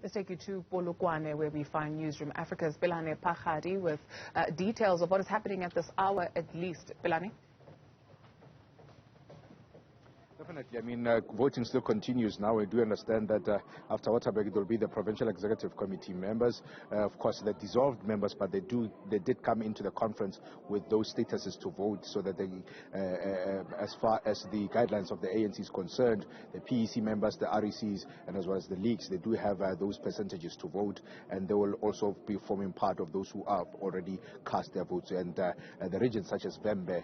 Let's take you to Polokwane, where we find Newzroom Afrika's Pelane Phakgadi with details of what is happening at this hour at least. Pelane? Definitely. I mean, voting still continues now. We do understand that after Waterberg, there will be the Provincial Executive Committee members, of course, the dissolved members, but they did come into the conference with those statuses to vote, so that they, as far as the guidelines of the ANC is concerned, the PEC members, the RECs, and as well as the leagues, they do have those percentages to vote, and they will also be forming part of those who have already cast their votes. And the regions such as Vembe,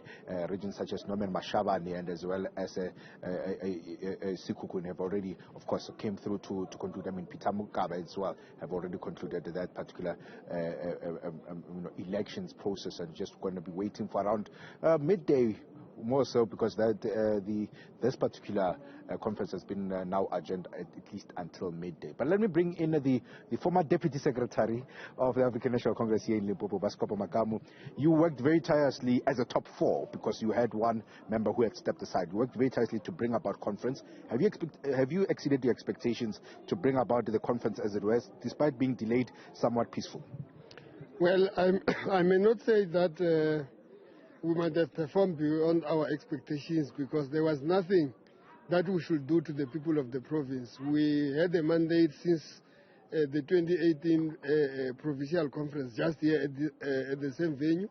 regions such as Norman Mashabane, and as well as Sikukun have already, of course, came through to conclude. I mean, Pitamukaba as well have already concluded that particular elections process, and just going to be waiting for around midday, more so because this particular conference has been now adjourned at least until midday. But let me bring in the former Deputy Secretary of the African National Congress here in Limpopo, Basikopo Makamu. You worked very tirelessly as a top four, because you had one member who had stepped aside. You worked very tirelessly to bring about conference. Have you exceeded your expectations to bring about the conference as it was, despite being delayed, somewhat peaceful? Well, I may not say that we might have performed beyond our expectations, because there was nothing that we should do to the people of the province. We had a mandate since the 2018 provincial conference just here at the same venue.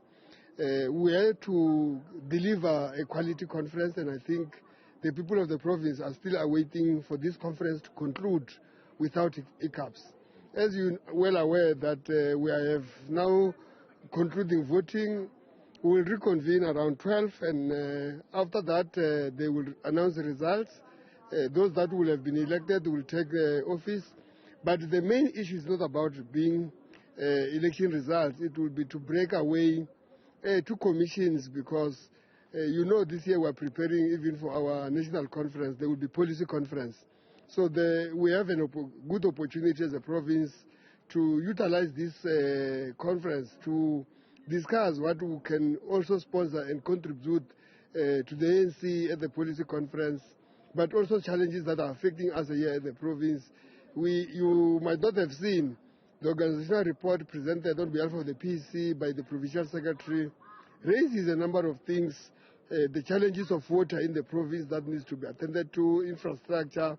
We had to deliver a quality conference, and I think the people of the province are still awaiting for this conference to conclude without hiccups. As you are well aware that we have now concluding voting. We will reconvene around 12, and after that they will announce the results. Those that will have been elected will take office. But the main issue is not about being election results. It will be to break away two commissions, because you know, this year we are preparing even for our national conference. There will be policy conference. So we have a good opportunity as a province to utilize this conference to discuss what we can also sponsor and contribute to the ANC at the policy conference, but also challenges that are affecting us here at the province. You might not have seen the organizational report presented on behalf of the PEC by the Provincial Secretary raises a number of things, the challenges of water in the province that needs to be attended to, infrastructure,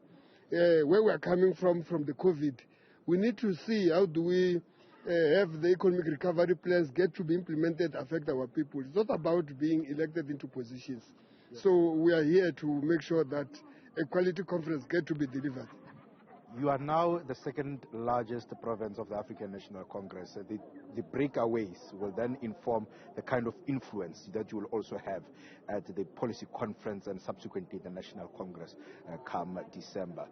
where we are coming from the COVID. We need to see how do we have the economic recovery plans get to be implemented, affect our people. It's not about being elected into positions. Yes. So we are here to make sure that a quality conference get to be delivered. You are now the second largest province of the African National Congress. The breakaways will then inform the kind of influence that you will also have at the policy conference and subsequently the National Congress come December.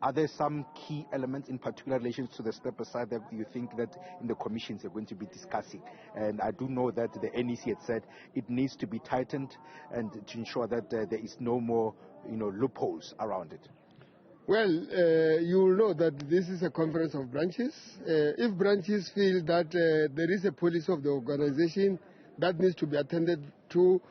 Are there some key elements, in particular relation to the step aside, that you think that in the commissions you're going to be discussing? And I do know that the NEC had said it needs to be tightened and to ensure that there is no more, loopholes around it. Well, you will know that this is a conference of branches. If branches feel that there is a policy of the organization that needs to be attended to,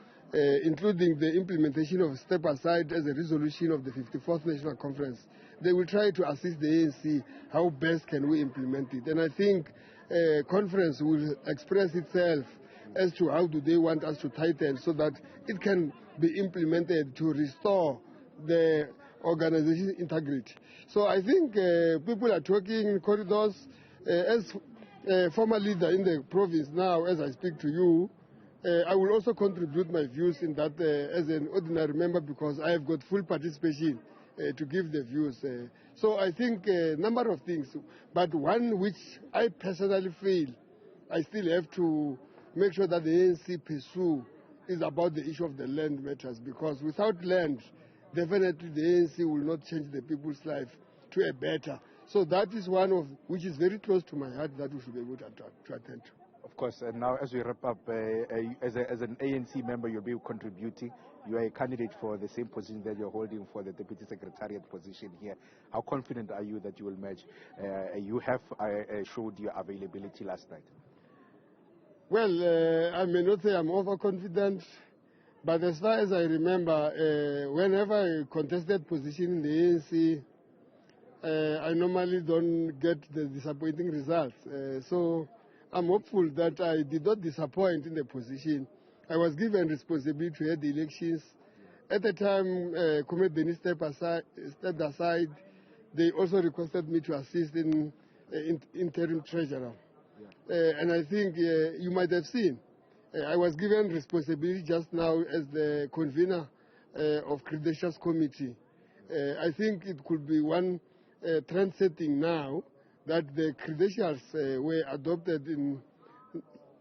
including the implementation of step aside as a resolution of the 54th National Conference, they will try to assist the ANC how best can we implement it. And I think conference will express itself as to how do they want us to tighten so that it can be implemented to restore the organization integrity. So I think people are talking in corridors. As former leader in the province now, as I speak to you, I will also contribute my views in that as an ordinary member, because I have got full participation to give the views. So I think a number of things, but one which I personally feel I still have to make sure that the ANC pursue is about the issue of the land matters, because without land, definitely the ANC will not change the people's life to a better. So that is one of which is very close to my heart that we should be able to attend to. Of course, and now as we wrap up, as an ANC member, you'll be contributing. You are a candidate for the same position that you're holding for the Deputy Secretariat position here. How confident are you that you will match? You have showed your availability last night. Well, I may not say I'm overconfident, but as far as I remember, whenever I contested position in the ANC, I normally don't get the disappointing results. So I'm hopeful that I did not disappoint in the position. I was given responsibility to head the elections. At the time, Comrade Beni stepped aside. They also requested me to assist in interim treasurer. And I think you might have seen, I was given responsibility just now as the convener of Credentials Committee. I think it could be one trend setting now that the credentials were adopted in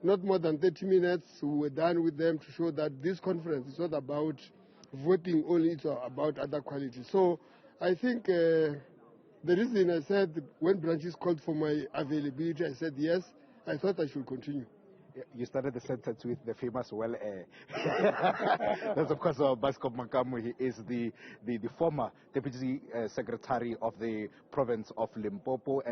not more than 30 minutes. We were done with them to show that this conference is not about voting only, it's about other qualities. So I think the reason I said when branches called for my availability, I said yes, I thought I should continue. You started the sentence with the famous well air. That's of course Basikopo Makamu. He is the former Deputy Secretary of the province of Limpopo.